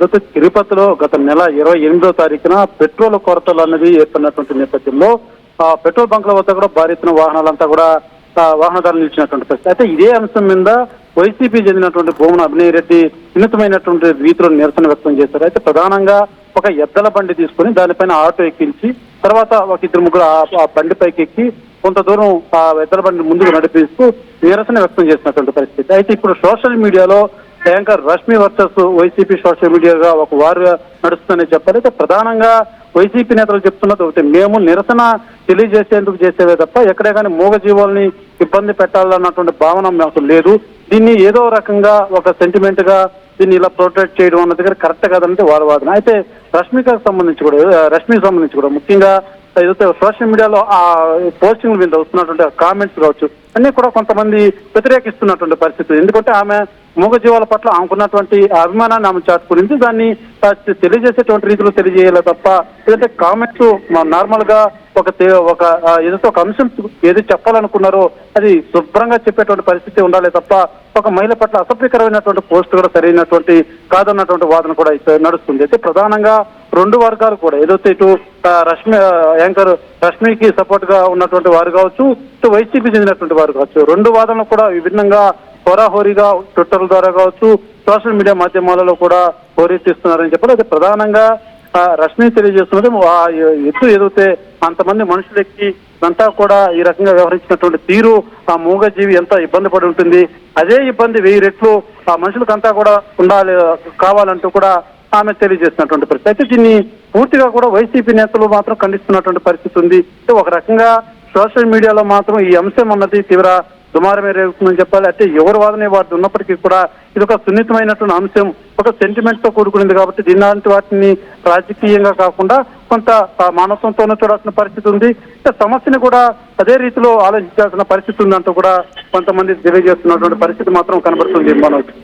ఏదైతే తిరుపతిలో గత నెల 28వ తారీఖున పెట్రోల్ కొరతలు అన్నది ఏర్పడినటువంటి నేపథ్యంలో పెట్రోల్ బంక్ల వద్ద కూడా భారీ ఎత్తున వాహనాలంతా కూడా వాహనదారులు నిలిచినటువంటి పరిస్థితి. అయితే ఇదే అంశం మీద వైసీపీ చెందినటువంటి భూమన అభినయ్ రెడ్డి వినూత్నమైనటువంటి రీతిలో నిరసన వ్యక్తం చేశారు. అయితే ప్రధానంగా ఒక ఎద్దల బండి తీసుకుని దానిపైన ఆటో ఎక్కించి తర్వాత ఒక ఇద్దరు ముగ్గురు ఆ బండిపైకి ఎక్కి కొంత దూరం ఆ ఎద్దల బండి ముందుకు నడిపిస్తూ నిరసన వ్యక్తం చేసినటువంటి పరిస్థితి. అయితే ఇప్పుడు సోషల్ మీడియాలో anchor Rashmi versus YCP social మీడియాగా ఒక వారుగా నడుస్తుందని చెప్పారు. అయితే ప్రధానంగా వైసీపీ నేతలు చెప్తున్నది ఒకటి, మేము నిరసన తెలియజేసేందుకు చేసేవే తప్ప ఎక్కడే కానీ మూగజీవాల్ని ఇబ్బంది పెట్టాలన్నటువంటి భావన మాకు లేదు. దీన్ని ఏదో రకంగా ఒక సెంటిమెంట్ గా దీన్ని ఇలా ప్రొటెక్ట్ చేయడం అన్న దగ్గర కరెక్ట్ కాదంటే వారి వాదన. అయితే రష్మికి సంబంధించి కూడా ముఖ్యంగా ఏదైతే సోషల్ మీడియాలో ఆ పోస్టింగ్ మీద వస్తున్నటువంటి కామెంట్స్ కావచ్చు అన్ని కూడా కొంతమంది వ్యతిరేకిస్తున్నటువంటి పరిస్థితి. ఎందుకంటే ఆమె మూగజీవాల పట్ల ఆమెకున్నటువంటి అభిమానాన్ని ఆమె చాటుకునింది, దాన్ని తెలియజేసేటువంటి రీతిలో తెలియజేయాలి తప్ప ఏదైతే కామెంట్స్ నార్మల్ గా ఏదైతే ఒక అంశం ఏది చెప్పాలనుకున్నారో అది శుభ్రంగా చెప్పేటువంటి పరిస్థితి ఉండాలి తప్ప ఒక మహిళ పట్ల అసభ్యకరమైనటువంటి పోస్ట్ కూడా సరైనటువంటి కాదన్నటువంటి వాదన కూడా నడుస్తుంది. అయితే ప్రధానంగా రెండు వర్గాలు కూడా ఏదైతే ఇటు యాంకర్ రష్మికి సపోర్ట్ గా ఉన్నటువంటి వారు కావచ్చు, ఇటు వైసీపీ చెందినటువంటి వారు కావచ్చు, రెండు వాదనలు కూడా విభిన్నంగా హోరాహోరీగా ట్విట్టర్ ద్వారా కావచ్చు సోషల్ మీడియా మాధ్యమాలలో కూడా హోరెత్తిస్తున్నారని చెప్పాలి. అయితే ప్రధానంగా రష్మి తెలియజేస్తున్నది ఎత్తు ఏదైతే అంతమంది మనుషులెక్కి అంతా కూడా ఈ రకంగా వ్యవహరించినటువంటి తీరు ఆ మూగజీవి ఎంత ఇబ్బంది పడి ఉంటుంది, అదే ఇబ్బంది 1000 రెట్లు ఆ మనుషులకంతా కూడా కావాలంటూ కూడా ఆమె తెలియజేస్తున్నటువంటి పరిస్థితి. అయితే దీన్ని పూర్తిగా కూడా వైసీపీ నేతలు మాత్రం ఖండిస్తున్నటువంటి పరిస్థితి ఉంది. ఒక రకంగా సోషల్ మీడియాలో మాత్రం ఈ అంశం అన్నది తీవ్ర దుమారమే రేగుతుందని చెప్పాలి. అయితే ఎవరి వాదన వాటి ఉన్నప్పటికీ కూడా ఇది ఒక సున్నితమైనటువంటి అంశం, ఒక సెంటిమెంట్ తో కూడుకునింది కాబట్టి దీని వాటిని రాజకీయంగా కాకుండా కొంత మానవత్వంతోనే చూడాల్సిన పరిస్థితి ఉంది. సమస్యని కూడా అదే రీతిలో ఆలోచించాల్సిన పరిస్థితి ఉందంటూ కూడా కొంతమంది తెలియజేస్తున్నటువంటి పరిస్థితి మాత్రం కనబడుతుంది మనోజ్.